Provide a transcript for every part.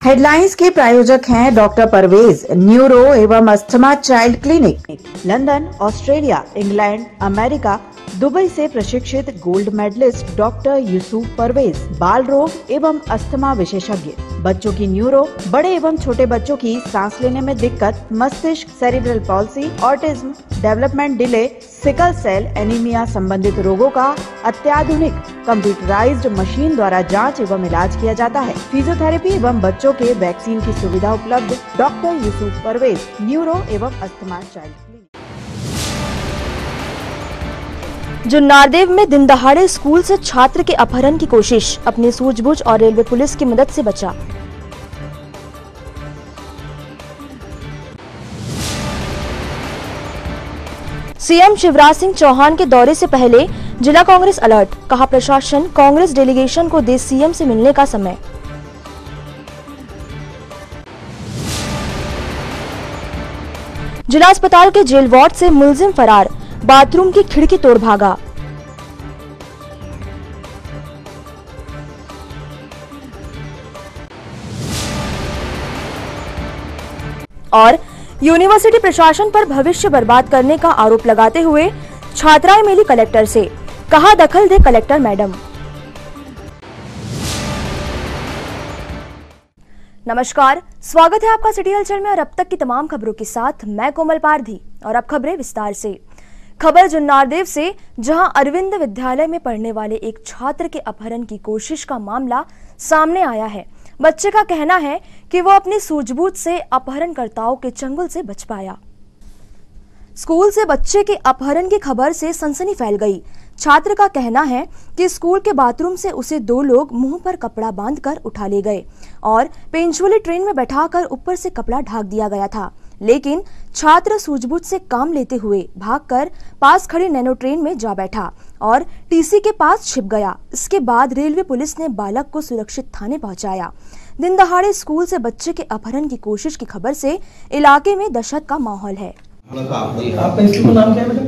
Headlines के प्रायोजक हैं डॉक्टर परवेज, न्यूरो एवं asthma child clinic. London, Australia, England, America, Dubai से प्रशिक्षित gold medalist doctor Yusuf Parvez, बाल रोग एवं अस्थमा विशेषज्ञ, बच्चों की न्यूरो, बड़े एवं छोटे बच्चों की सांस लेने में दिक्कत, मस्तिष्क, cerebral palsy, autism, development delay, sickle cell anaemia संबंधित रोगों का अत्याधुनिक कंप्यूटराइज्ड मशीन द्वारा जांच एवं इलाज किया जाता है। फिजियोथेरेपी एवं बच्चों के वैक्सीन की सुविधा उपलब्ध। डॉक्टर यूसुफ परवेज, न्यूरो एवं अस्थमा चाइल्ड क्लिनिक। जुन्नारदेव में दिन दहाड़े स्कूल से छात्र के अपहरण की कोशिश, अपनी सूझबूझ और रेलवे पुलिस की मदद से बचा। सीएम शिवराज सिंह चौहान के दौरे से पहले जिला कांग्रेस अलर्ट, कहा प्रशासन कांग्रेस डेलीगेशन को दे सीएम से मिलने का समय। जिला अस्पताल के जेल वार्ड से मुलजिम फरार, बाथरूम की खिड़की तोड़ भागा। और यूनिवर्सिटी प्रशासन पर भविष्य बर्बाद करने का आरोप लगाते हुए छात्राएं मिली कलेक्टर से, कहा दखल दे कलेक्टर मैडम। नमस्कार, स्वागत है आपका सिटी हलचल में और अब तक की तमाम खबरों के साथ मैं कोमल पारधी। और अब खबरें विस्तार से। खबर जुन्नारदेव से, जहां अरविंद विद्यालय में पढ़ने वाले एक छात्र के अपहरण की कोशिश का मामला सामने आया है। बच्चे का कहना है कि वो अपनी सूझबूझ से अपहरणकर्ताओं के चंगुल से बच पाया। स्कूल से बच्चे के अपहरण की खबर से सनसनी फैल गई। छात्र का कहना है कि स्कूल के बाथरूम से उसे दो लोग मुंह पर कपड़ा बांधकर उठा ले गए और पेंचुली ट्रेन में बैठाकर ऊपर से कपड़ा ढक दिया गया था, लेकिन छात्र सूझबूझ से काम लेते हुए भागकर पास खड़ी नैनो ट्रेन में जा बैठा और टीसी के पास छिप गया। इसके बाद रेलवे पुलिस ने बालक को सुरक्षित थाने पहुंचाया। दिन दहाड़े स्कूल से बच्चे के अपहरण की कोशिश की खबर से इलाके में दहशत का माहौल है। आपका स्कूल का नाम क्या है बेटा?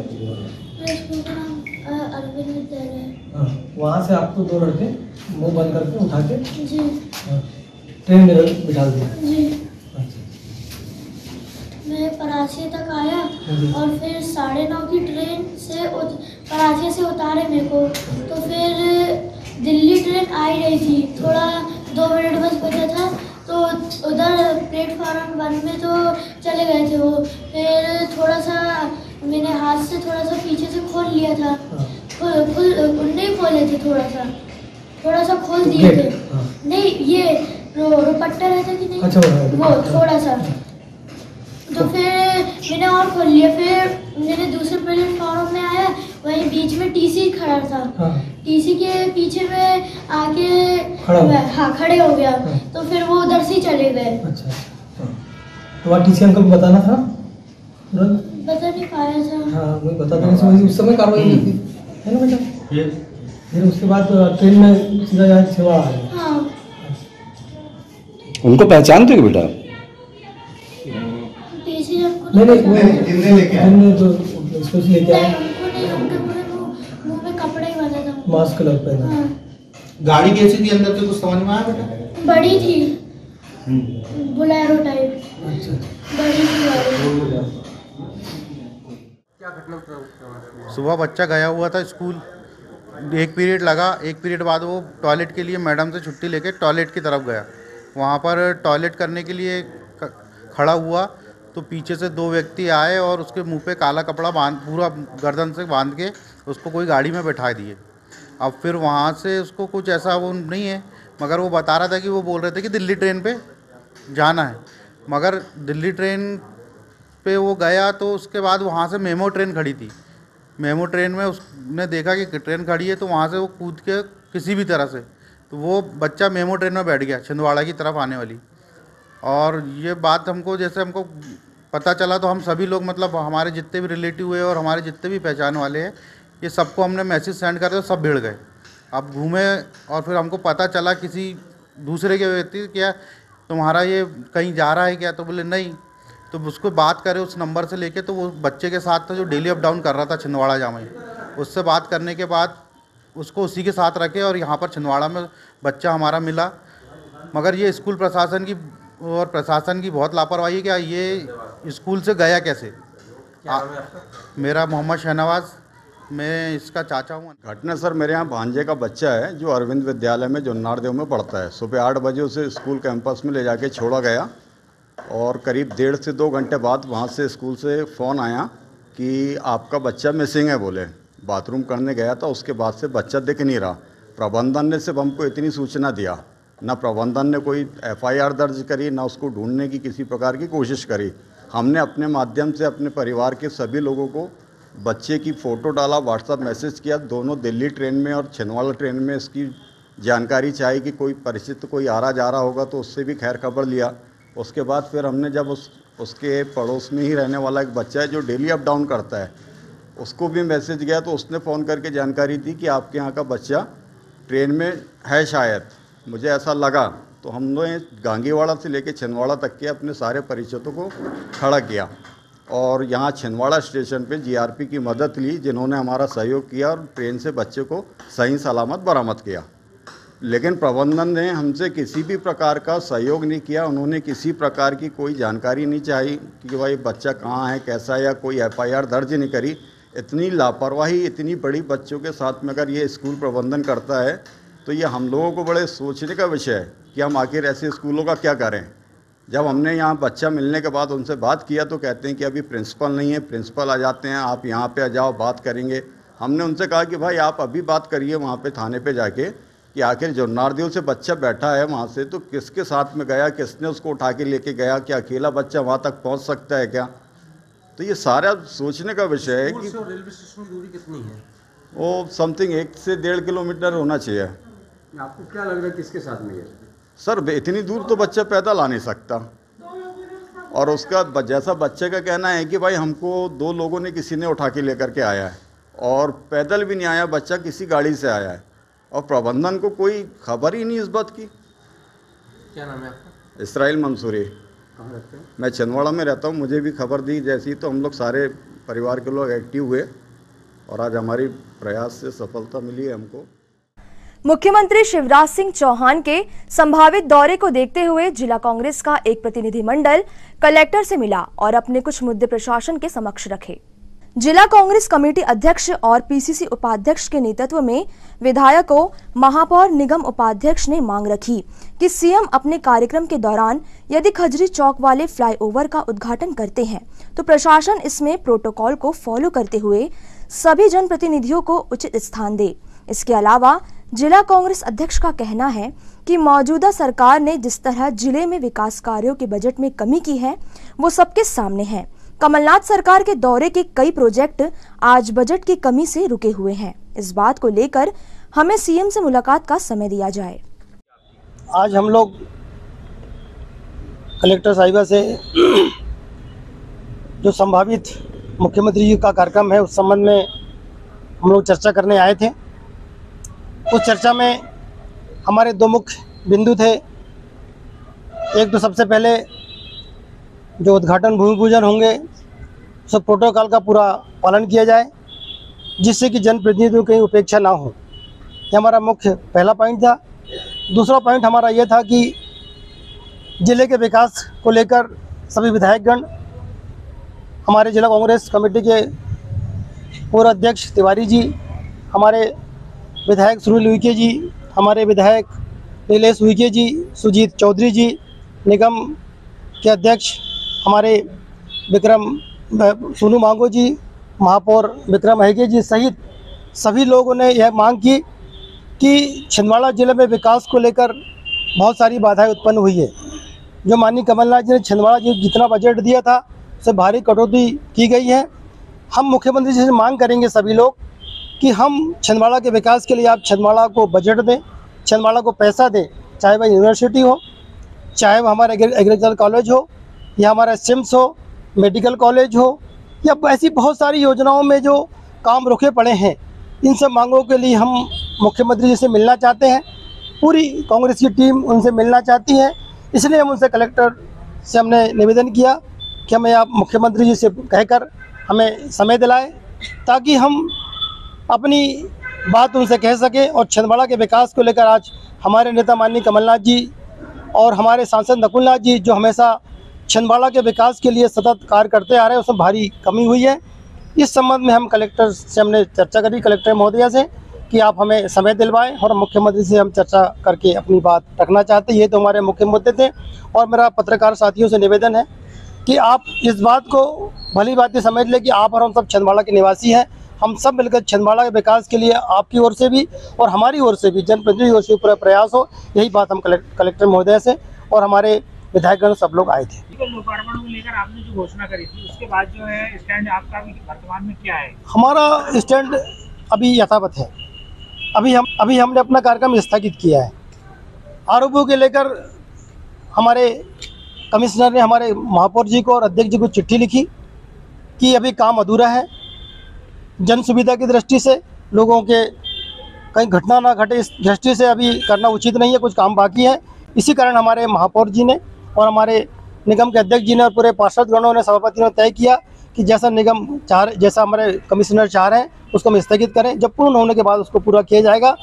अरविंद विद्यालय। वहाँ से आपको दो लड़के मुंह बंद करके उठा के जी ट्रेन में बिठा दिया। जी मैं परासी तक आया और फिर 9:30 की ट्रेन से परासी से उतारे मेरे को, तो फिर दिल्ली ट्रेन आ ही रही थी। थोड़ा 2 मिनट बस बचा था तो उधर प्लेटफॉर्म 1 में तो चले गए थे वो। फिर थोड़ा सा मैंने हाथ से थोड़ा सा पीछे से खोल लिया था, नहीं खोले थे, थोड़ा सा खोल दिए थे। नहीं, ये रुपट्टा रहता कि नहीं, अच्छा, वो थोड़ा सा, तो फिर मैंने और खोल लिया। फिर मैंने दूसरे प्लेटफॉर्म में आया, वहीं बीच में टीसी खड़ा था। टीसी के पीछे में आके खड़े हो गया। तो फिर वो उधर से चले गए। अच्छा, तो वहाँ टीसी अंकल को बताना था? बता नहीं पाया था। हाँ, वही बता देने उस समय कार्रवाई हुई थी, है ना बेटा? फिर उसके बाद ट्रेन में सीधा यहाँ सेवा आ गया। हाँ। उनको पहचानते हो बेटा? नहीं, तो इसको लेके आए, उनके पूरे मुंह में कपड़ा ही बांधा था, मास्क लग पहना। हाँ। गाड़ी कैसी थी अंदर से कुछ समझ में आया बेटा? बड़ी थी, बोलेरो टाइप। अच्छा, बड़ी थी गाड़ी। क्या घटना सुबह बच्चा गया हुआ था स्कूल, एक पीरियड लगा, एक पीरियड बाद वो टॉयलेट के लिए मैडम से छुट्टी लेके टॉयलेट की तरफ गया। वहाँ पर टॉयलेट करने के लिए खड़ा हुआ तो पीछे से 2 व्यक्ति आए और उसके मुंह पे काला कपड़ा पूरा गर्दन से बांध के उसको कोई गाड़ी में बैठा दिए। अब फिर वहाँ से उसको कुछ ऐसा वो नहीं है, मगर वो बता रहा था कि वो बोल रहे थे कि दिल्ली ट्रेन पे जाना है। मगर दिल्ली ट्रेन पे वो गया तो उसके बाद वहाँ से मेमो ट्रेन खड़ी थी। मेमो ट्रेन में उसने देखा कि ट्रेन खड़ी है, तो वहाँ से वो कूद के किसी भी तरह से, तो वो बच्चा मेमो ट्रेन में बैठ गया छिंदवाड़ा की तरफ आने वाली। और ये बात हमको जैसे हमको पता चला तो हम सभी लोग, मतलब हमारे जितने भी रिलेटिव हुए और हमारे जितने भी पहचान वाले हैं, ये सबको हमने मैसेज सेंड कर दिया, सब भिड़ गए। अब घूमे और फिर हमको पता चला किसी दूसरे के व्यक्ति, क्या तुम्हारा ये कहीं जा रहा है क्या? तो बोले नहीं। तो उसको बात करे उस नंबर से लेके, तो वो बच्चे के साथ था जो डेली अप डाउन कर रहा था छिंदवाड़ा जामे। उससे बात करने के बाद उसको उसी के साथ रखे और यहाँ पर छिंदवाड़ा में बच्चा हमारा मिला मगर ये स्कूल प्रशासन की और प्रशासन की बहुत लापरवाही है। क्या ये स्कूल से गया कैसे? मेरा मोहम्मद शहनवाज, मैं इसका चाचा हूँ। घटना सर, मेरे यहाँ भांजे का बच्चा है जो अरविंद विद्यालय में जुन्नारदेव में पढ़ता है। सुबह 8 बजे उसे स्कूल कैंपस में ले जाके छोड़ा गया और करीब 1.5 से 2 घंटे बाद वहाँ से स्कूल से फ़ोन आया कि आपका बच्चा मिसिंग है। बोले बाथरूम करने गया था, उसके बाद से बच्चा दिख नहीं रहा। प्रबंधन ने सिर्फ हमको इतनी सूचना दिया, ना प्रबंधन ने कोई FIR दर्ज करी, ना उसको ढूंढने की किसी प्रकार की कोशिश करी। हमने अपने माध्यम से अपने परिवार के सभी लोगों को बच्चे की फ़ोटो डाला, व्हाट्सएप मैसेज किया। दोनों दिल्ली ट्रेन में और छिंदवाड़ा ट्रेन में इसकी जानकारी चाहिए कि कोई परिचित कोई आ रहा जा रहा होगा, तो उससे भी खैर खबर लिया। उसके बाद फिर हमने जब उसके पड़ोस में ही रहने वाला एक बच्चा है जो डेली अप डाउन करता है, उसको भी मैसेज गया, तो उसने फ़ोन करके जानकारी दी कि आपके यहाँ का बच्चा ट्रेन में है शायद। मुझे ऐसा लगा तो हमने गांगीवाड़ा से लेकर छिंदवाड़ा तक के अपने सारे परिचितों को खड़ा किया और यहाँ छिंदवाड़ा स्टेशन पे GRP की मदद ली, जिन्होंने हमारा सहयोग किया और ट्रेन से बच्चे को सही सलामत बरामद किया। लेकिन प्रबंधन ने हमसे किसी भी प्रकार का सहयोग नहीं किया। उन्होंने किसी प्रकार की कोई जानकारी नहीं चाहिए कि भाई बच्चा कहाँ है, कैसा है, या कोई FIR दर्ज नहीं करी। इतनी लापरवाही इतनी बड़ी बच्चों के साथ में अगर ये स्कूल प्रबंधन करता है तो ये हम लोगों को बड़े सोचने का विषय है कि हम आखिर ऐसे स्कूलों का क्या करें। जब हमने यहाँ बच्चा मिलने के बाद उनसे बात किया तो कहते हैं कि अभी प्रिंसिपल नहीं है, प्रिंसिपल आ जाते हैं, आप यहाँ पे आ जाओ, बात करेंगे। हमने उनसे कहा कि भाई आप अभी बात करिए वहाँ पे थाने पे जाके कि आखिर जुन्नारदेव से बच्चा बैठा है वहाँ से, तो किसके साथ में गया, किसने उसको उठा के लेके गया, क्या अकेला बच्चा वहाँ तक पहुँच सकता है क्या? तो ये सारा सोचने का विषय है कि रेलवे स्टेशन की दूरी कितनी है? वो समथिंग 1 से 1.5 किलोमीटर होना चाहिए। आपको क्या लग रहा है किसके साथ में है? सर इतनी दूर तो बच्चा पैदल आ नहीं सकता। और उसका जैसा बच्चे का कहना है कि भाई हमको 2 लोगों ने किसी ने उठा के लेकर के आया है और पैदल भी नहीं आया, बच्चा किसी गाड़ी से आया है और प्रबंधन को कोई खबर ही नहीं इस बात की। क्या नाम है आपका? इसराइल मंसूरी। कहाँ रहते हैं? मैं छिंदवाड़ा में रहता हूँ। मुझे भी खबर दी जैसी तो हम लोग सारे परिवार के लोग एक्टिव हुए और आज हमारी प्रयास से सफलता मिली है हमको। मुख्यमंत्री शिवराज सिंह चौहान के संभावित दौरे को देखते हुए जिला कांग्रेस का एक प्रतिनिधिमंडल कलेक्टर से मिला और अपने कुछ मुद्दे प्रशासन के समक्ष रखे। जिला कांग्रेस कमेटी अध्यक्ष और PCC उपाध्यक्ष के नेतृत्व में विधायकों, महापौर निगम उपाध्यक्ष ने मांग रखी कि सीएम अपने कार्यक्रम के दौरान यदि खजरी चौक वाले फ्लाईओवर का उद्घाटन करते हैं तो प्रशासन इसमें प्रोटोकॉल को फॉलो करते हुए सभी जनप्रतिनिधियों को उचित स्थान दे। इसके अलावा जिला कांग्रेस अध्यक्ष का कहना है कि मौजूदा सरकार ने जिस तरह जिले में विकास कार्यों के बजट में कमी की है वो सबके सामने है। कमलनाथ सरकार के दौरे के कई प्रोजेक्ट आज बजट की कमी से रुके हुए हैं। इस बात को लेकर हमें सीएम से मुलाकात का समय दिया जाए। आज हम लोग कलेक्टर साहिबा से जो संभावित मुख्यमंत्री जी का कार्यक्रम है उस संबंध में हम लोग चर्चा करने आए थे। उस चर्चा में हमारे 2 मुख्य बिंदु थे। एक तो सबसे पहले जो उद्घाटन भूमि पूजन होंगे सब प्रोटोकॉल का पूरा पालन किया जाए जिससे कि जनप्रतिनिधियों की उपेक्षा ना हो। ये हमारा मुख्य पहला पॉइंट था। दूसरा पॉइंट हमारा ये था कि ज़िले के विकास को लेकर सभी विधायकगण, हमारे जिला कांग्रेस कमेटी के पूर्व अध्यक्ष तिवारी जी, हमारे विधायक सुनील उइके जी, हमारे विधायक नीलेश उइके जी, सुजीत चौधरी जी, निगम के अध्यक्ष हमारे सोनू मांगो जी, महापौर विक्रम हेगे जी सहित सभी लोगों ने यह मांग की कि छिंदवाड़ा जिले में विकास को लेकर बहुत सारी बाधाएं उत्पन्न हुई है। जो माननीय कमलनाथ जी ने छिंदवाड़ा जी जितना बजट दिया था उससे भारी कटौती की गई है। हम मुख्यमंत्री जी से मांग करेंगे सभी लोग कि हम छिंदवाड़ा के विकास के लिए आप छिंदवाड़ा को बजट दें, छिंदवाड़ा को पैसा दें, चाहे वह यूनिवर्सिटी हो, चाहे वह हमारा एग्रीकल्चर कॉलेज हो या हमारा सिम्स हो, मेडिकल कॉलेज हो या ऐसी बहुत सारी योजनाओं में जो काम रुके पड़े हैं। इन सब मांगों के लिए हम मुख्यमंत्री जी से मिलना चाहते हैं। पूरी कांग्रेस की टीम उनसे मिलना चाहती है। इसलिए हम उनसे कलेक्टर से हमने निवेदन किया कि हमें आप मुख्यमंत्री जी से कहकर हमें समय दिलाएं ताकि हम अपनी बात उनसे कह सकें और छिंदवाड़ा के विकास को लेकर आज हमारे नेता माननीय कमलनाथ जी और हमारे सांसद नकुल नाथ जी जो हमेशा छिंदवाड़ा के विकास के लिए सतत कार्य करते आ रहे हैं, उसमें भारी कमी हुई है। इस संबंध में हम कलेक्टर से हमने चर्चा करी, कलेक्टर महोदया से, कि आप हमें समय दिलवाएं, और मुख्यमंत्री से हम चर्चा करके अपनी बात रखना चाहते हैं। ये तो हमारे मुख्य मुद्दे थे। और मेरा पत्रकार साथियों से निवेदन है कि आप इस बात को भली भांति समझ लें कि आप और हम सब छिंदवाड़ा के निवासी हैं। हम सब मिलकर छिंदवाड़ा के विकास के लिए आपकी ओर से भी और हमारी ओर से भी, जनप्रतिनिधि ओर से पूरा प्रयास हो। यही बात हम कलेक्टर महोदय से और हमारे विधायकगण सब लोग आए थे। लोकार्पण को लेकर आपने जो घोषणा करी थी, उसके बाद जो है स्टैंड आपका वर्तमान में क्या है? हमारा स्टैंड अभी यथावत है। अभी हमने अपना कार्यक्रम स्थगित किया है। आरोपों के लेकर हमारे कमिश्नर ने हमारे महापौर जी को और अध्यक्ष जी को चिट्ठी लिखी कि अभी काम अधूरा है। जन सुविधा की दृष्टि से, लोगों के कहीं घटना ना घटे इस दृष्टि से अभी करना उचित नहीं है, कुछ काम बाकी है। इसी कारण हमारे महापौर जी ने और हमारे निगम के अध्यक्ष जी ने और पूरे पार्षदगणों ने, सभापति ने तय किया कि जैसा निगम जैसा हमारे कमिश्नर चाह रहे हैं उसको हम स्थगित करें। जब पूर्ण होने के बाद उसको पूरा किया जाएगा।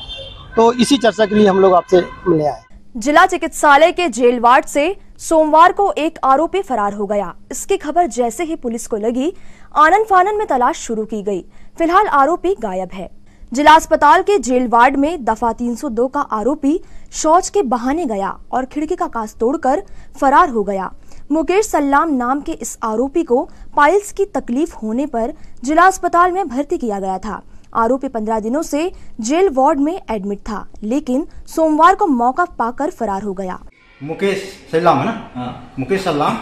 तो इसी चर्चा के लिए हम लोग आपसे मिलने आए। जिला चिकित्सालय के जेल वार्ड से सोमवार को एक आरोपी फरार हो गया। इसकी खबर जैसे ही पुलिस को लगी, आनन फानन में तलाश शुरू की गई। फिलहाल आरोपी गायब है। जिला अस्पताल के जेल वार्ड में दफा 302 का आरोपी शौच के बहाने गया और खिड़की का कांच तोड़कर फरार हो गया। मुकेश सल्लाम नाम के इस आरोपी को पाइल्स की तकलीफ होने पर जिला अस्पताल में भर्ती किया गया था। आरोपी 15 दिनों से जेल वार्ड में एडमिट था, लेकिन सोमवार को मौका पाकर फरार हो गया। मुकेश सल्लाम है ना? हाँ। मुकेश सल्लाम,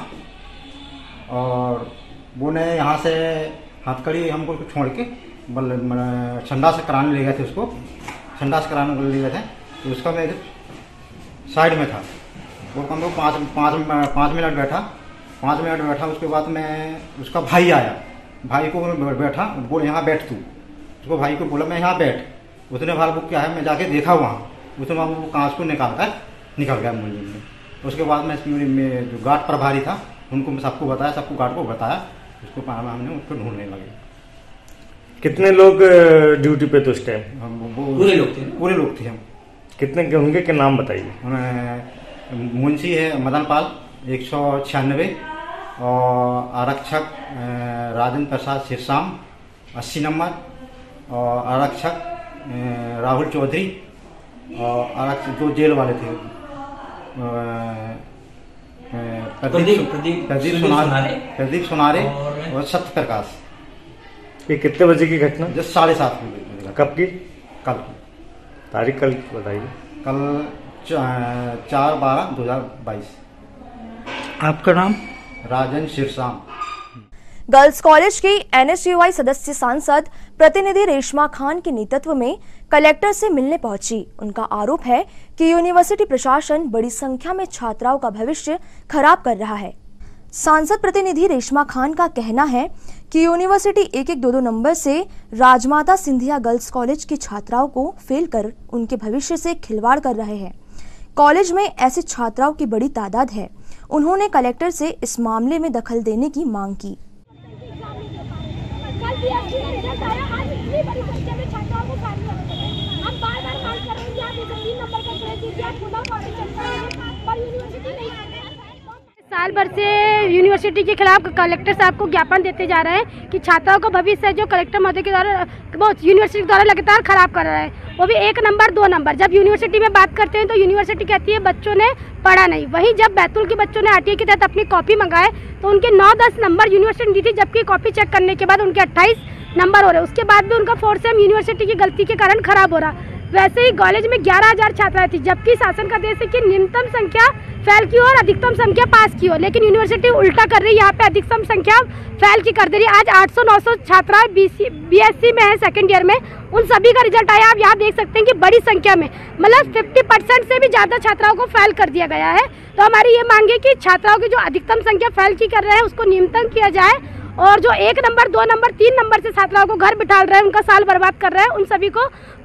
और वो ने यहाँ से हथकड़ी हमको छोड़ के संडास कराने ले गए थे। उसको संडास कराने ले गए थे, तो उसका मैं साइड में था। वो कम से कम 5 मिनट बैठा। 5 मिनट बैठा, उसके बाद में उसका भाई आया। भाई को बैठा, बोल यहाँ बैठ तू। उसको भाई को बोला मैं यहाँ बैठ। उसने भाई वो क्या है, मैं जाके देखा वहाँ, उसने वहाँ वो कांच को निकल गया मुंह में। उसके बाद में जो गार्ड प्रभारी था उनको सबको बताया, सबको गार्ड को बताया। उसको पाया, हमने उसको ढूंढने लगे। कितने लोग ड्यूटी पे थे उस टाइम? पूरे लोग थे हम। कितने के उनके क्या नाम बताइए? मुंशी है मदन पाल 196, और आरक्षक राजेंद्र प्रसाद सिरसाम 80 नंबर, और आरक्षक राहुल चौधरी, और आरक्षक जो जेल वाले थे प्रदीप सुनारे और सत्य प्रकाश। ये कितने बजे की घटना? जस्ट 7:30 बजे। कब की? कल। तारीख कल बताइए। कल 4/12/2022। आपका नाम? राजन सिरसाम। गर्ल्स कॉलेज की NSUI सदस्य सांसद प्रतिनिधि रेशमा खान के नेतृत्व में कलेक्टर से मिलने पहुंची। उनका आरोप है कि यूनिवर्सिटी प्रशासन बड़ी संख्या में छात्राओं का भविष्य खराब कर रहा है। सांसद प्रतिनिधि रेशमा खान का कहना है कि यूनिवर्सिटी 1-1, 2-2 नंबर से राजमाता सिंधिया गर्ल्स कॉलेज की छात्राओं को फेल कर उनके भविष्य से खिलवाड़ कर रहे हैं। कॉलेज में ऐसी छात्राओं की बड़ी तादाद है। उन्होंने कलेक्टर से इस मामले में दखल देने की मांग की। साल भर से यूनिवर्सिटी के खिलाफ कलेक्टर साहब को ज्ञापन देते जा रहे हैं कि छात्राओं का भविष्य जो कलेक्टर महोदय के द्वारा यूनिवर्सिटी द्वारा लगातार खराब कर रहा है, वो भी 1 नंबर 2 नंबर। जब यूनिवर्सिटी में बात करते हैं तो यूनिवर्सिटी कहती है बच्चों ने पढ़ा नहीं। वहीं जब बैतूल के बच्चों ने RTI के तहत अपनी कॉपी मंगाए तो उनके 9-10 नंबर यूनिवर्सिटी दी थी, जबकि कॉपी चेक करने के बाद उनके 28 नंबर हो रहे। उसके बाद भी उनका 4th सेम यूनिवर्सिटी की गलती के कारण खराब हो रहा। वैसे ही कॉलेज में 11,000 छात्राएं थी, जबकि शासन का आदेश है कि न्यूनतम संख्या फेल की और अधिकतम संख्या पास की हो, लेकिन यूनिवर्सिटी उल्टा कर रही है। यहाँ पे अधिकतम संख्या फेल की कर दे रही है। आज 800-900 छात्राएं BSc में है, सेकेंड ईयर में, उन सभी का रिजल्ट आया। आप यहाँ देख सकते हैं कि बड़ी संख्या में, मतलब 50% से भी ज़्यादा छात्राओं को फेल कर दिया गया है। तो हमारी ये मांग है कि छात्राओं की जो अधिकतम संख्या फेल की कर रहे हैं उसको न्यूनतम किया जाए, और जो 1 नंबर 2 नंबर 3 नंबर से छात्राओं को घर बिठा रहे हैं, उनका साल बर्बाद कर रहे हैं, उन सभी को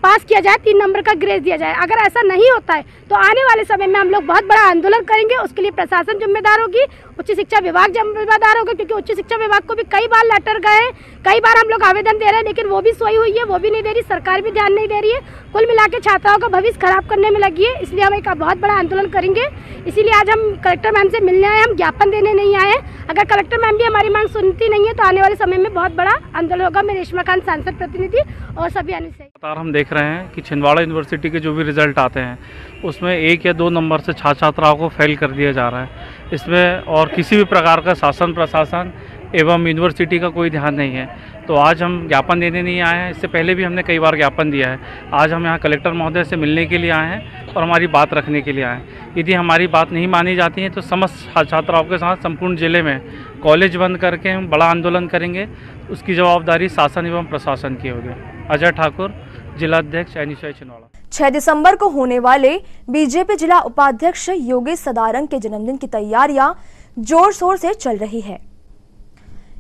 पास किया जाए, 3 नंबर का ग्रेस दिया जाए। अगर ऐसा नहीं होता है तो आने वाले समय में हम लोग बहुत बड़ा आंदोलन करेंगे। उसके लिए प्रशासन जिम्मेदार होगी, उच्च शिक्षा विभाग जिम्मेदार होगा, क्योंकि उच्च शिक्षा विभाग को भी कई बार लेटर गए, कई बार हम लोग आवेदन दे रहे हैं, लेकिन वो भी सोई हुई है, वो भी नहीं दे रही, सरकार भी ध्यान नहीं दे रही है। कुल मिला के छात्राओं का भविष्य खराब करने में लगी है। इसलिए हम एक बहुत बड़ा आंदोलन करेंगे। इसीलिए आज हम कलेक्टर मैम से मिलने आए, हम ज्ञापन देने नहीं आए हैं। अगर कलेक्टर मैम भी हमारी मांग सुनती नहीं है तो आने वाले समय में बहुत बड़ा आंदोलन होगा। मैं रेशमा खान, सांसद प्रतिनिधि, और सभी अन्य से। लगातार हम देख रहे हैं कि छिंदवाड़ा यूनिवर्सिटी के जो भी रिजल्ट आते हैं उसमें 1 या 2 नंबर से छात्राओं को फेल कर दिया जा रहा है इसमें, और किसी भी प्रकार का शासन प्रशासन एवं यूनिवर्सिटी का कोई ध्यान नहीं है। तो आज हम ज्ञापन देने नहीं आए हैं, इससे पहले भी हमने कई बार ज्ञापन दिया है। आज हम यहाँ कलेक्टर महोदय से मिलने के लिए आए हैं और हमारी बात रखने के लिए आए हैं। यदि हमारी बात नहीं मानी जाती है तो समस्त छात्राओं के साथ संपूर्ण जिले में कॉलेज बंद करके हम बड़ा आंदोलन करेंगे। उसकी जवाबदारी शासन एवं प्रशासन की होगी। अजय ठाकुर, जिला अध्यक्ष एनएसयूआई छिंदवाड़ा। 6 दिसंबर को होने वाले बीजेपी जिला उपाध्यक्ष योगेश सदारंग के जन्मदिन की तैयारियां जोर शोर से चल रही है।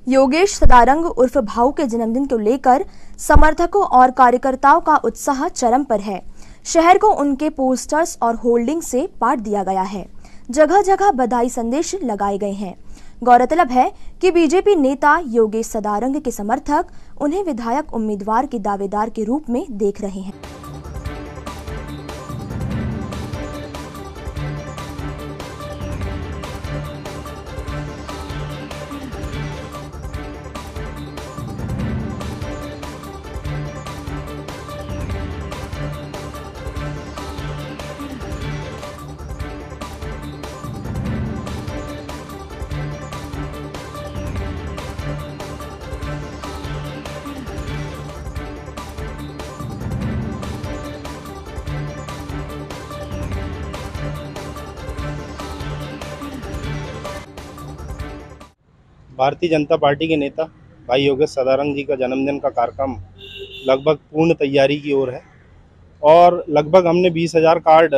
योगेश सदारंग उर्फ भाऊ के जन्मदिन को लेकर समर्थकों और कार्यकर्ताओं का उत्साह चरम पर है। शहर को उनके पोस्टर्स और होल्डिंग से पाट दिया गया है। जगह जगह बधाई संदेश लगाए गए हैं। गौरतलब है कि बीजेपी नेता योगेश सदारंग के समर्थक उन्हें विधायक उम्मीदवार के दावेदार के रूप में देख रहे हैं। भारतीय जनता पार्टी के नेता भाई योगेश सदारंग जी का जन्मदिन का कार्यक्रम लगभग पूर्ण तैयारी की ओर है और लगभग हमने 20,000 कार्ड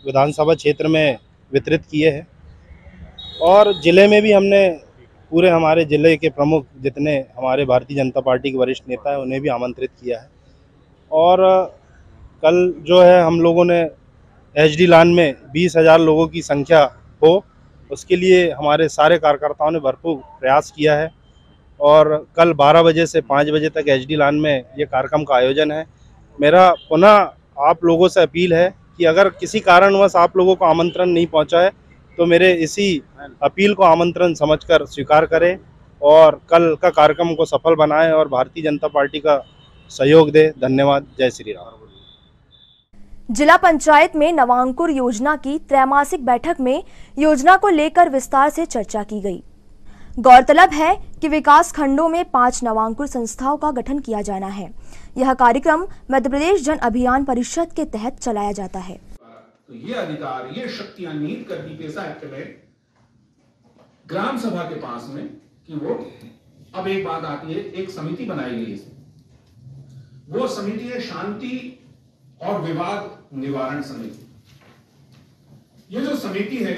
विधानसभा क्षेत्र में वितरित किए हैं और ज़िले में भी हमने पूरे हमारे ज़िले के प्रमुख जितने हमारे भारतीय जनता पार्टी के वरिष्ठ नेता हैं उन्हें भी आमंत्रित किया है। और कल जो है हम लोगों ने एचडी लान में 20,000 लोगों की संख्या हो, उसके लिए हमारे सारे कार्यकर्ताओं ने भरपूर प्रयास किया है और कल 12 बजे से 5 बजे तक एचडी लान में ये कार्यक्रम का आयोजन है। मेरा पुनः आप लोगों से अपील है कि अगर किसी कारणवश आप लोगों को आमंत्रण नहीं पहुंचा है तो मेरे इसी अपील को आमंत्रण समझकर स्वीकार करें और कल का कार्यक्रम को सफल बनाएं और भारतीय जनता पार्टी का सहयोग दें। धन्यवाद। जय श्री राम। जिला पंचायत में नवांकुर योजना की त्रैमासिक बैठक में योजना को लेकर विस्तार से चर्चा की गई। गौरतलब है कि विकास खंडों में 5 नवांकुर संस्थाओं का गठन किया जाना है। यह कार्यक्रम मध्य प्रदेश जन अभियान परिषद के तहत चलाया जाता है। तो ये अधिकार, ये शक्तियां नीति कर दी पेशा एक्ट में ग्राम सभा के पास में कि वो अब एक बात आती है, एक समिति बनाई गई है। वो समिति है शांति और विवाद निवारण समिति। ये जो समिति है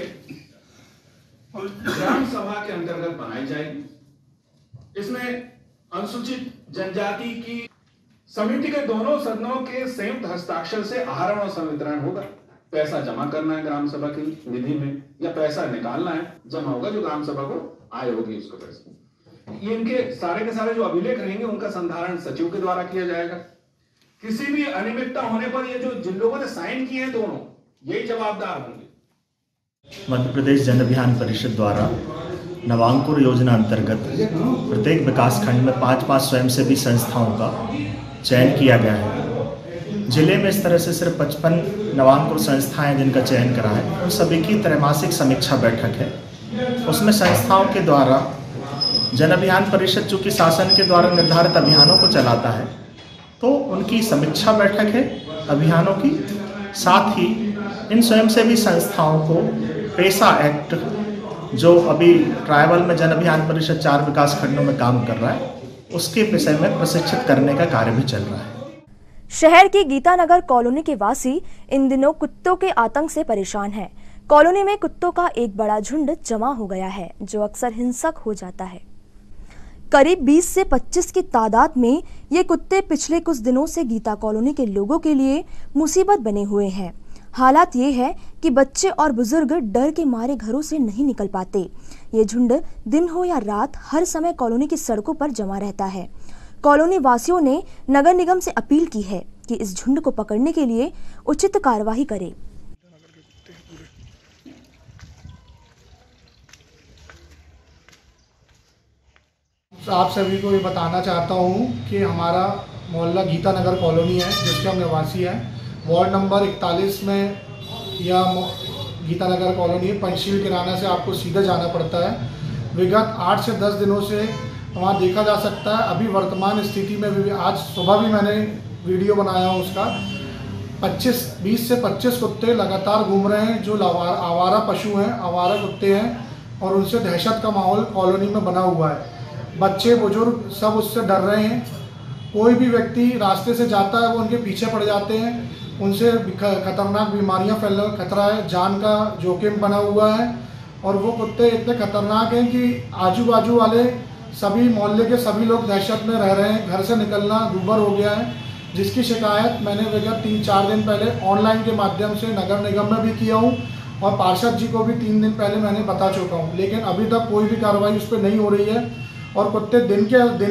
ग्राम सभा के अंतर्गत बनाई जाएगी। इसमें अनुसूचित जनजाति की समिति के दोनों सदनों के संयुक्त हस्ताक्षर से आहरण और संवितरण होगा। पैसा जमा करना है ग्राम सभा की निधि में या पैसा निकालना है, जमा होगा जो ग्राम सभा को आय होगी उसको पैसा। ये इनके सारे के सारे जो अभिलेख रहेंगे उनका संधारण सचिव के द्वारा किया जाएगा। किसी भी अनियमितता होने पर ये जो जिन लोगों ने साइन किए हैं दोनों यही जवाबदार होंगे। मध्य प्रदेश जन अभियान परिषद द्वारा नवांकुर योजना अंतर्गत प्रत्येक विकास खंड में 5-5 स्वयंसेवी संस्थाओं का चयन किया गया है। जिले में इस तरह से सिर्फ 55 नवांकुर संस्थाएं जिनका चयन करा है, उन सभी की त्रैमासिक समीक्षा बैठक है। उसमें संस्थाओं के द्वारा जन अभियान परिषद चूँकि शासन के द्वारा निर्धारित अभियानों को चलाता है तो उनकी समीक्षा बैठक है अभियानों की। साथ ही इन स्वयंसेवी संस्थाओं को पेशा एक्ट जो अभी ट्राइबल में जन अभियान परिषद 4 विकास खंडों में काम कर रहा है उसके विषय में प्रशिक्षित करने का कार्य भी चल रहा है। शहर की गीतानगर कॉलोनी के वासी इन दिनों कुत्तों के आतंक से परेशान हैं। कॉलोनी में कुत्तों का एक बड़ा झुंड जमा हो गया है जो अक्सर हिंसक हो जाता है। करीब 20 से 25 की तादाद में ये कुत्ते पिछले कुछ दिनों से गीता कॉलोनी के लोगों के लिए मुसीबत बने हुए हैं। हालात ये है कि बच्चे और बुजुर्ग डर के मारे घरों से नहीं निकल पाते। ये झुंड दिन हो या रात हर समय कॉलोनी की सड़कों पर जमा रहता है। कॉलोनी वासियों ने नगर निगम से अपील की है कि इस झुंड को पकड़ने के लिए उचित कार्यवाही करे। आप सभी को ये बताना चाहता हूँ कि हमारा मोहल्ला गीता नगर कॉलोनी है, जिसके हम निवासी हैं। वार्ड नंबर 41 में यह गीता नगर कॉलोनी है। पंचशील किराना से आपको सीधा जाना पड़ता है। विगत 8 से 10 दिनों से वहाँ देखा जा सकता है। अभी वर्तमान स्थिति में भी आज सुबह भी मैंने वीडियो बनाया हूँ उसका। 20 से 25 कुत्ते लगातार घूम रहे हैं, जो आवारा पशु हैं, आवारा कुत्ते हैं, और उनसे दहशत का माहौल कॉलोनी में बना हुआ है। बच्चे बुजुर्ग सब उससे डर रहे हैं। कोई भी व्यक्ति रास्ते से जाता है वो उनके पीछे पड़ जाते हैं। उनसे खतरनाक बीमारियां फैलने का खतरा है, जान का जोखिम बना हुआ है। और वो कुत्ते इतने खतरनाक हैं कि आजू बाजू वाले सभी मोहल्ले के सभी लोग दहशत में रह रहे हैं। घर से निकलना दूभर हो गया है, जिसकी शिकायत मैंने विगत 3-4 दिन पहले ऑनलाइन के माध्यम से नगर निगम में भी किया हूँ, और पार्षद जी को भी 3 दिन पहले मैंने बता चुका हूँ। लेकिन अभी तक कोई भी कार्रवाई उस पर नहीं हो रही है। और कुत्ते दिन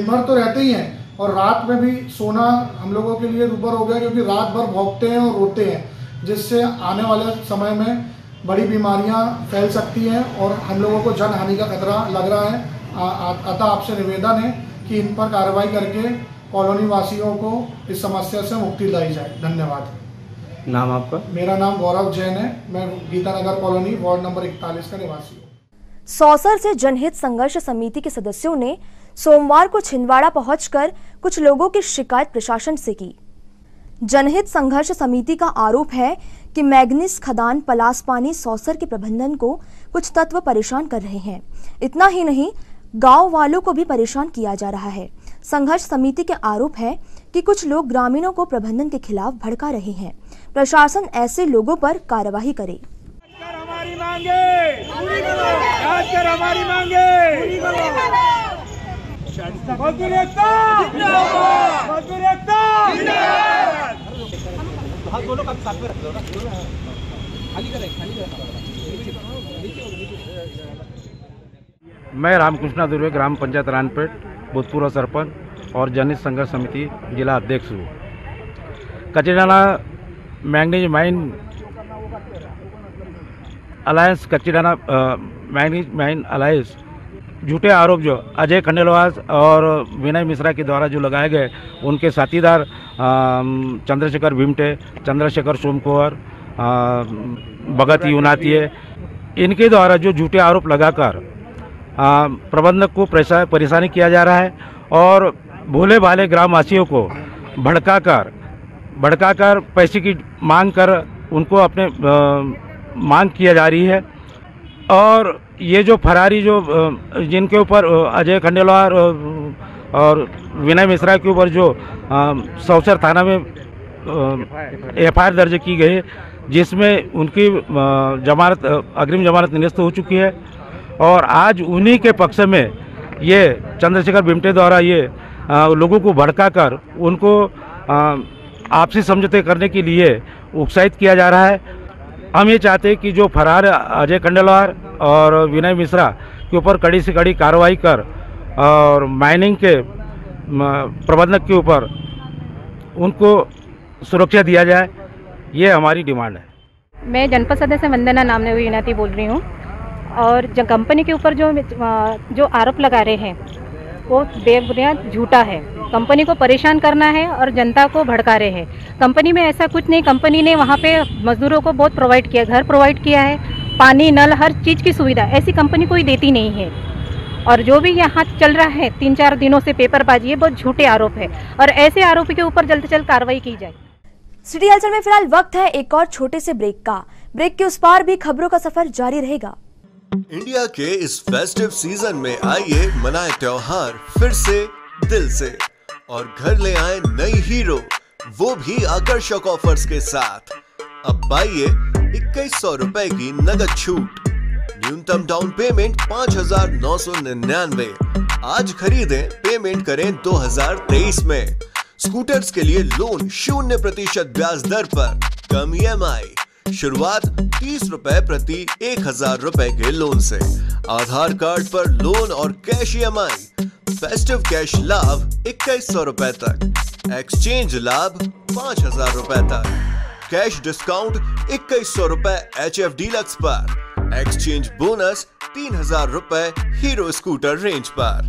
भर तो रहते ही हैं, और रात में भी सोना हम लोगों के लिए दूभर हो गया, क्योंकि रात भर भौंकते हैं और रोते हैं, जिससे आने वाले समय में बड़ी बीमारियां फैल सकती हैं और हम लोगों को जनहानि का खतरा लग रहा है। अतः आपसे निवेदन है कि इन पर कार्रवाई करके कॉलोनी वासियों को इस समस्या से मुक्ति दिलाई जाए। धन्यवाद। नाम आपका? मेरा नाम गौरव जैन है। मैं गीता नगर कॉलोनी वार्ड नंबर 41 का निवासी हूँ। सौसर से जनहित संघर्ष समिति के सदस्यों ने सोमवार को छिंदवाड़ा पहुंचकर कुछ लोगों की शिकायत प्रशासन से की। जनहित संघर्ष समिति का आरोप है कि मैग्नीज खदान पलासपानी सौसर के प्रबंधन को कुछ तत्व परेशान कर रहे हैं। इतना ही नहीं, गांव वालों को भी परेशान किया जा रहा है। संघर्ष समिति के आरोप है कि कुछ लोग ग्रामीणों को प्रबंधन के खिलाफ भड़का रहे हैं। प्रशासन ऐसे लोगों पर कार्यवाही करे। हमारी मांगे पूरी करो, राजकर हमारी मांगे पूरी करो। मजदूर एकता जिंदाबाद, मजदूर एकता जिंदाबाद। हाथ दोनों का साथ में रख दो ना, खाली करें। मैं रामकृष्णा दुर्वे, ग्राम पंचायत रानपेट, भूतपूर्व सरपंच और जनहित संघर्ष समिति जिला अध्यक्ष हूँ। Kachidana manganese mine alliance, Kachidana manganese mine alliance झूठे आरोप जो अजय खंडेलवाल और विनय मिश्रा के द्वारा जो लगाए गए, उनके साथीदार चंद्रशेखर भीमटे, चंद्रशेखर सोमकुंवर, भगत यूनातीय, इनके द्वारा जो झूठे आरोप लगाकर प्रबंधक को परेशानी किया जा रहा है और भोले भाले ग्रामवासियों को भड़काकर पैसे की मांग कर उनको अपने मांग किया जा रही है। और ये जो फरारी जो जिनके ऊपर अजय खंडेलवाल और विनय मिश्रा के ऊपर जो सौसर थाना में एफआईआर दर्ज की गई, जिसमें उनकी जमानत अग्रिम जमानत निरस्त हो चुकी है। और आज उन्हीं के पक्ष में ये चंद्रशेखर भीमटे द्वारा ये लोगों को भड़काकर उनको आपसी समझौते करने के लिए उत्साहित किया जा रहा है। हम ये चाहते हैं कि जो फरार अजय खंडेलवाल और विनय मिश्रा के ऊपर कड़ी से कड़ी कार्रवाई कर और माइनिंग के प्रबंधक के ऊपर उनको सुरक्षा दिया जाए, ये हमारी डिमांड है। मैं जनपद सदस्य वंदना नामने यूनाती बोल रही हूँ। और जो कंपनी के ऊपर जो आरोप लगा रहे हैं वो बेबुनियाद झूठा है। कंपनी को परेशान करना है और जनता को भड़का रहे हैं। कंपनी में ऐसा कुछ नहीं। कंपनी ने वहाँ पे मजदूरों को बहुत प्रोवाइड किया, घर प्रोवाइड किया है, पानी, नल, हर चीज़ की सुविधा ऐसी कंपनी कोई देती नहीं है। और जो भी यहाँ चल रहा है 3-4 दिनों से पेपरबाजी, ये बहुत झूठे आरोप है और ऐसे आरोपी के ऊपर जल्द से जल्द कार्रवाई की जाए। सिटी हलचल में फिलहाल वक्त है एक और छोटे से ब्रेक का। ब्रेक के उस पार भी खबरों का सफर जारी रहेगा। इंडिया के इस फेस्टिव सीजन में आइए मनाए त्योहार फिर से दिल से और घर ले आए नई हीरो, वो भी आकर्षक ऑफर्स के साथ। अब पाइए 2100 रुपए की नगद छूट। न्यूनतम डाउन पेमेंट 5,999। आज खरीदें, पेमेंट करें 2023 में। स्कूटर्स के लिए लोन 0% ब्याज दर पर, कम EMI। शुरुआत 30 रुपए प्रति 1,000 रुपए के लोन से। आधार कार्ड पर लोन और कैश EMI। फेस्टिव कैश लाभ 2,100 रुपए तक। एक्सचेंज लाभ 5,000 रुपए तक। कैश डिस्काउंट 2,100 रुपए HF डीलक्स पर। एक्सचेंज बोनस 3,000 रुपए हीरो स्कूटर रेंज पर।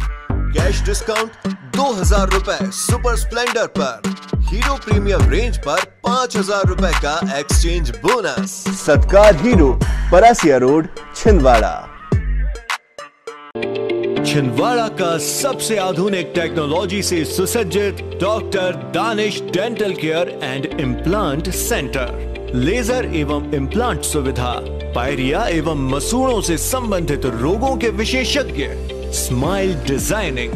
कैश डिस्काउंट 2,000 रुपए सुपर स्प्लेंडर पर। हीरो प्रीमियम रेंज पर 5,000 रुपए का exchange bonus. Satkar Hero, Parasia road, Chhindwara. Chhindwara का सबसे आधुनिक टेक्नोलॉजी से सुसज्जित doctor Danish dental care and implant centre. Laser एवं इम्प्लांट सुविधा, पायरिया एवं मसूड़ों से संबंधित रोगों के विशेषज्ञ, स्माइल डिजाइनिंग,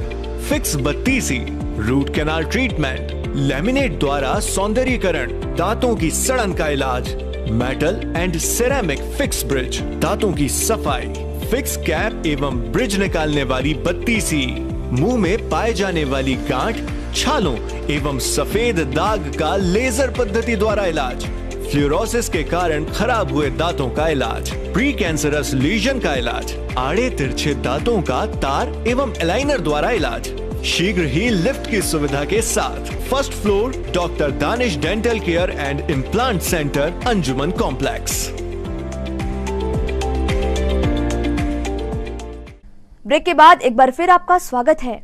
फिक्स बत्तीसी, रूट कैनाल ट्रीटमेंट, लैमिनेट द्वारा सौंदर्यीकरण, दांतों की सड़न का इलाज, metal and ceramic fix bridge, दांतों की सफाई, फिक्स कैप एवं ब्रिज निकालने वाली बत्तीसी, मुंह में पाए जाने वाली गांठ, छालों एवं सफेद दाग का लेजर पद्धति द्वारा इलाज, फ्लोरोसिस के कारण खराब हुए दांतों का इलाज, प्री कैंसरस लीजन का इलाज, आड़े तिरछे दांतों का तार एवं एलाइनर द्वारा इलाज, शीघ्र ही लिफ्ट की सुविधा के साथ। First floor doctor Danish dental care and implant centre, Anjuman complex. Break के बाद एक बार फिर आपका स्वागत है।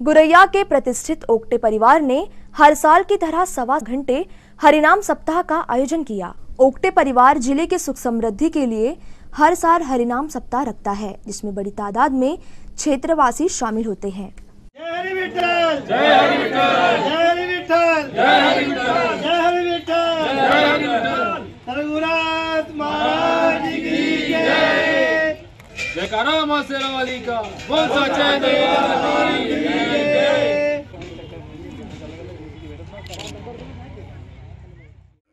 गुरैया के प्रतिष्ठित ओक्टे परिवार ने हर साल की तरह 1.25 घंटे हरिनाम सप्ताह का आयोजन किया। ओक्टे परिवार जिले के सुख समृद्धि के लिए हर साल हरिनाम सप्ताह रखता है, जिसमें बड़ी तादाद में क्षेत्रवासी शामिल होते हैं। जय हरि विठ्ठल, जय हरि विठ्ठल, जय हरि विठ्ठल, जय हरि विठ्ठल, जय हरि विठ्ठल, जय हरि विठ्ठल। रघुनाथ महाराज की जय। जयकारा मां शेरा वाली का, बोल सच्चे दरबार की जय।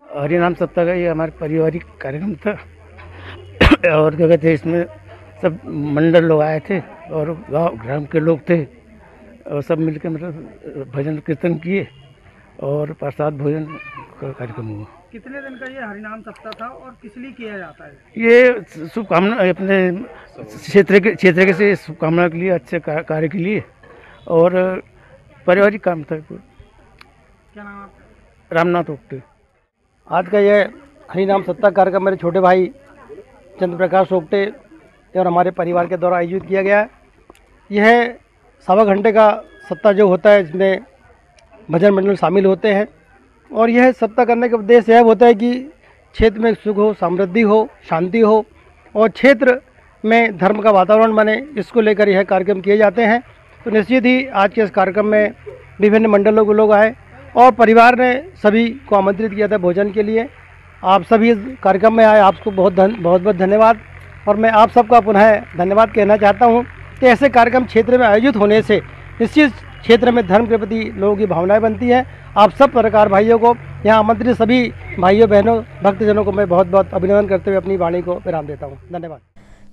हरिनाम सप्ताह का ये हमारे पारिवारिक कार्यक्रम था और क्या कहते हैं, इसमें सब मंडल लोग आए थे और गांव ग्राम के लोग थे और सब मिलकर मतलब भजन कीर्तन किए और प्रसाद भोजन का कार्यक्रम हुआ। कितने दिन का ये हरिनाम सप्ताह था और किस लिए किया जाता है? ये शुभकामना अपने क्षेत्र के से शुभकामना के लिए, अच्छे कार्य के लिए और पारिवारिक काम था। क्या नाम है? रामनाथ ओक्टे। आज का यह हरिनाम सप्ताह कार्यक्रम मेरे छोटे भाई चंद्र प्रकाश ओक्टे और हमारे परिवार के द्वारा आयोजित किया गया है। यह 1.25 घंटे का सप्ताह जो होता है, इसमें भजन मंडल शामिल होते हैं और यह सप्ताह करने का उद्देश्य यह होता है कि क्षेत्र में सुख हो, समृद्धि हो, शांति हो और क्षेत्र में धर्म का वातावरण बने, इसको लेकर यह कार्यक्रम किए जाते हैं। तो निश्चित ही आज के इस कार्यक्रम में विभिन्न मंडलों के लोग आए और परिवार ने सभी को आमंत्रित किया था भोजन के लिए। आप सभी इस कार्यक्रम में आए, आपको बहुत बहुत धन्यवाद। और मैं आप सबका पुनः धन्यवाद कहना चाहता हूँ कि ऐसे कार्यक्रम क्षेत्र में आयोजित होने से निश्चित क्षेत्र में धर्म के प्रति लोगों की भावनाएं बनती हैं। आप सब पत्रकार भाइयों को, यहाँ आमंत्रित सभी भाइयों बहनों भक्तजनों को मैं बहुत बहुत अभिनंदन करते हुए अपनी वाणी को विराम देता हूँ। धन्यवाद।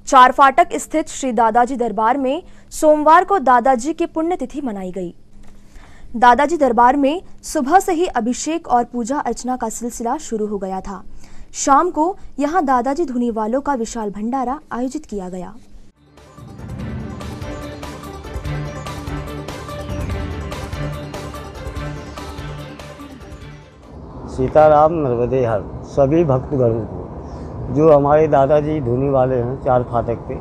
चार फाटक स्थित श्री दादाजी दरबार में सोमवार को दादाजी की पुण्यतिथि मनाई गई। दादाजी दरबार में सुबह से ही अभिषेक और पूजा अर्चना का सिलसिला शुरू हो गया था। शाम को यहां दादाजी धुनी वालों का विशाल भंडारा आयोजित किया गया। सीताराम नर्मदे हर सभी भक्तगणों को, जो हमारे दादाजी धुनी वाले हैं चार फाटक पे,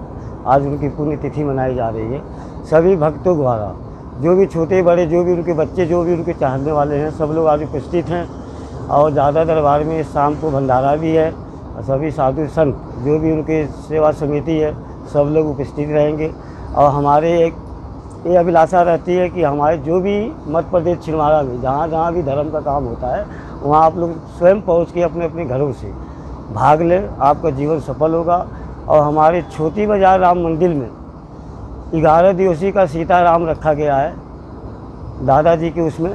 आज उनकी पुण्यतिथि मनाई जा रही है। सभी भक्तों द्वारा, जो भी छोटे बड़े, जो भी उनके बच्चे, जो भी उनके चाहने वाले हैं, सब लोग आज उपस्थित हैं। और दादा दरबार में शाम को भंडारा भी है और सभी साधु संत, जो भी उनके सेवा समिति है, सब लोग उपस्थित रहेंगे। और हमारे एक ये अभिलाषा रहती है कि हमारे जो भी मध्य प्रदेश छिंदवाड़ा में जहाँ जहाँ भी धर्म का काम होता है, वहाँ आप लोग स्वयं पहुँच के अपने अपने घरों से भाग लें, आपका जीवन सफल होगा। और हमारे छोटी बाजार राम मंदिर में 11 दिवसीय का सीताराम रखा गया है दादाजी के उसमें,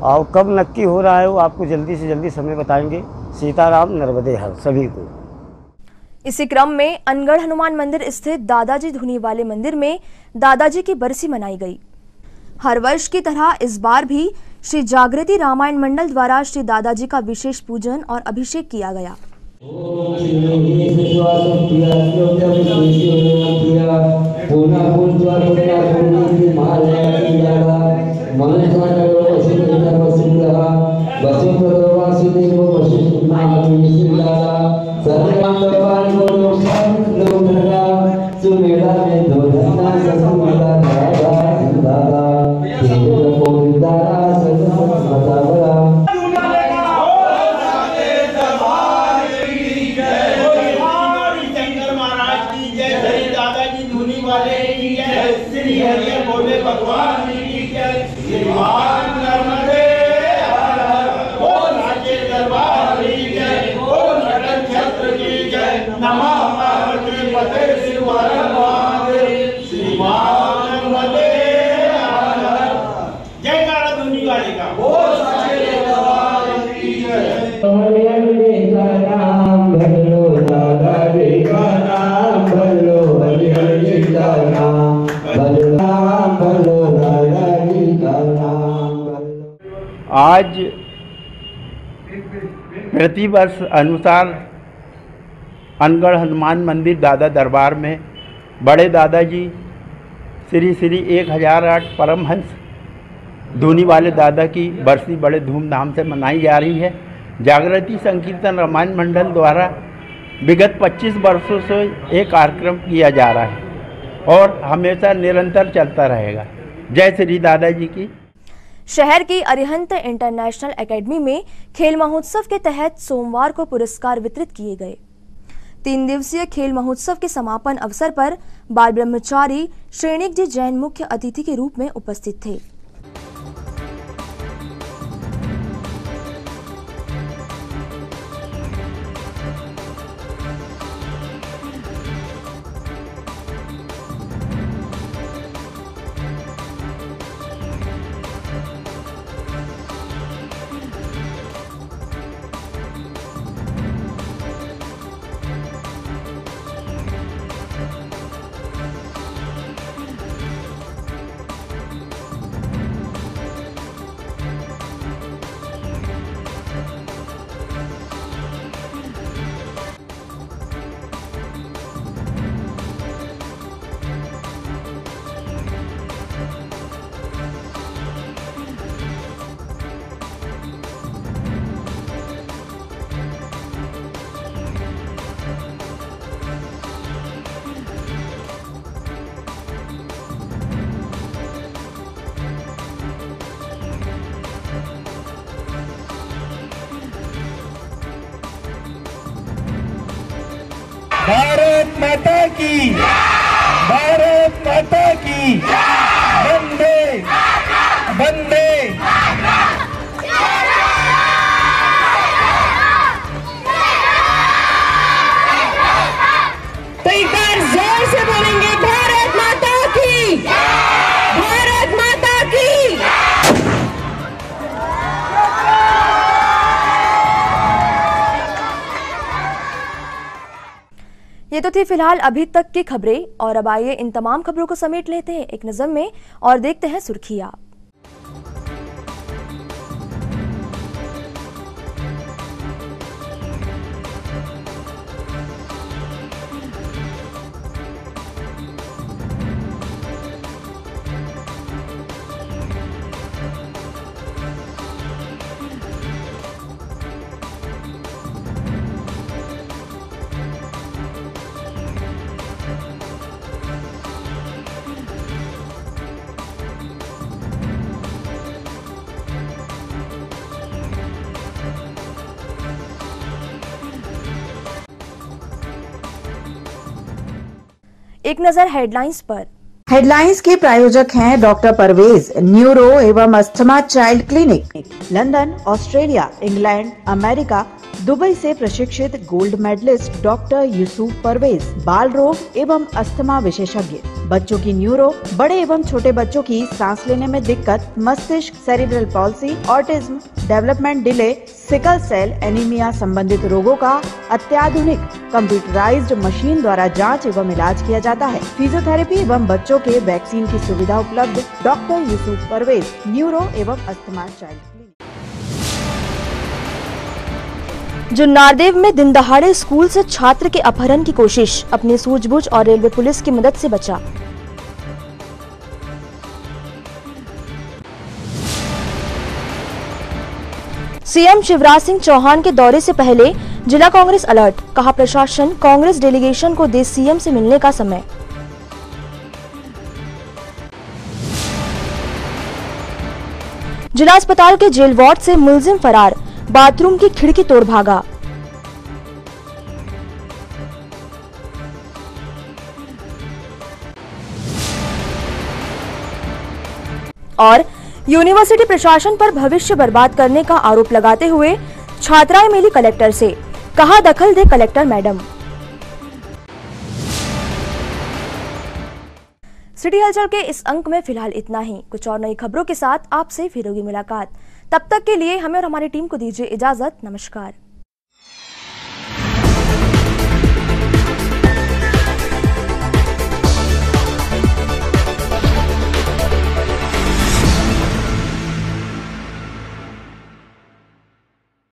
और कब नक्की हो रहा है वो आपको जल्दी से जल्दी समय बताएंगे। सीताराम नर्मदे हर सभी को। इसी क्रम में अनगढ़ हनुमान मंदिर स्थित दादाजी धुनी वाले मंदिर में दादाजी की बरसी मनाई गई। हर वर्ष की तरह इस बार भी श्री जागृति रामायण मंडल द्वारा श्री दादाजी का विशेष पूजन और अभिषेक किया गया। आज प्रतिवर्ष अनुसार अनगढ़ हनुमान मंदिर दादा दरबार में बड़े दादाजी श्री श्री 1008 परमहंस धुनी वाले दादा की बरसी बड़े धूमधाम से मनाई जा रही है। जागृति संकीर्तन रामायण मंडल द्वारा विगत 25 वर्षों से एक कार्यक्रम किया जा रहा है और हमेशा निरंतर चलता रहेगा। जय श्री दादाजी की। शहर की अरिहंत इंटरनेशनल एकेडमी में खेल महोत्सव के तहत सोमवार को पुरस्कार वितरित किए गए। 3 दिवसीय खेल महोत्सव के समापन अवसर पर बाल ब्रह्मचारी श्रेणिक जी जैन मुख्य अतिथि के रूप में उपस्थित थे। भारत माता की, भारत माता की, वंदे वंदे। तो एक बार जोर से बोलेंगे भारत माता की, भारत माता की। ये तो थी फिलहाल अभी तक की खबरें और अब आइए इन तमाम खबरों को समेट लेते हैं एक नजर में और देखते हैं सुर्खियां। एक नजर हेडलाइंस पर। हेडलाइंस के प्रायोजक हैं डॉक्टर परवेज, न्यूरो एवं asthma child clinic, London, Australia, England, America, Dubai से प्रशिक्षित gold medalist doctor Yusuf Parvez, बाल रोग एवं अस्थमा विशेषज्ञ, बच्चों की न्यूरो, बड़े एवं छोटे बच्चों की सांस लेने में दिक्कत, मस्तिष्क, cerebral palsy, autism, development delay, sickle cell anaemia संबंधित रोगों का अत्याधुनिक कंप्यूटराइज्ड मशीन द्वारा जांच एवं इलाज किया जाता है। फिजियोथेरेपी एवं बच्चों के वैक्सीन की सुविधा उपलब्ध। डॉक्टर यूसुफ परवेज, न्यूरो एवं अस्थमा चाइल्ड क्लिनिक। जुन्नारदेव में दिन दहाड़े स्कूल से छात्र के अपहरण की कोशिश, अपनी सूझबूझ और रेलवे पुलिस की मदद से बचा। सीएम शिवराज सिंह चौहान के दौरे से पहले जिला कांग्रेस अलर्ट, कहा प्रशासन कांग्रेस डेलीगेशन को दे सीएम से मिलने का समय। जिला अस्पताल के जेल वार्ड से मुलजिम फरार, बाथरूम की खिड़की तोड़ भागा। और यूनिवर्सिटी प्रशासन पर भविष्य बर्बाद करने का आरोप लगाते हुए छात्राएं मिली कलेक्टर से, कहा दखल दे कलेक्टर मैडम। सिटी हलचल के इस अंक में फिलहाल इतना ही। कुछ और नई खबरों के साथ आपसे फिर होगी मुलाकात। तब तक के लिए हमें और हमारी टीम को दीजिए इजाजत। नमस्कार।